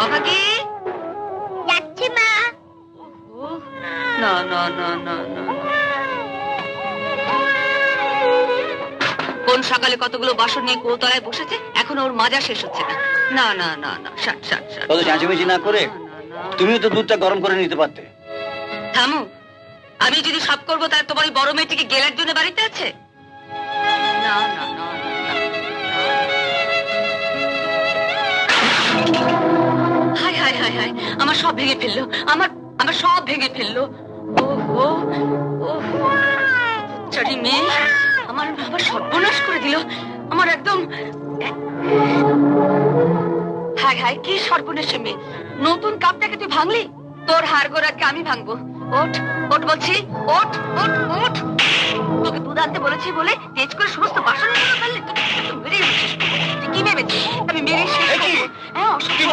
অভাগী যাচ্ছি মা। না না না না না, কোন সকালে কতগুলো বাসন নিয়ে কোতলায় বসেছে, এখন ওর মাজা শেষ হচ্ছে না। না না না না, ষাট ষাট ষাট। অত চেঁচামেচি না করে তুমিও তো দুধটা গরম করে নিতে পারতে। থামো, আমি যদি সব করবো তাহলে তোমার ওই বড় মেয়েটিকে গেলার জন্য বাড়িতে আছে? না না না না, হায় হায় হায় হায়, আমার সব ভেঙে ফেললো, আমার সব ভেঙে ফেললো। ও ও ও, চারি মেয়ে আমার সর্বনাশ করে দিল। আমার একদম হায় হায়, কি সর্বনাশ মেয়ে। নতুন কাপটাকে তুই ভাঙলি, তোর হাড় গোড়াকে আমি ভাঙবো। ওঠ ওঠ বলছি, ওঠ ওঠ ওঠ। তোকে দুধ আনতে বলেছি বলে তেজ করে সমস্ত বাসন ফেললি, তোকে মেরে শেষ করবো। তুই কি ভেবেছিস আমি মেরে শেষ করবো? হ্যাঁ, অসুবিধা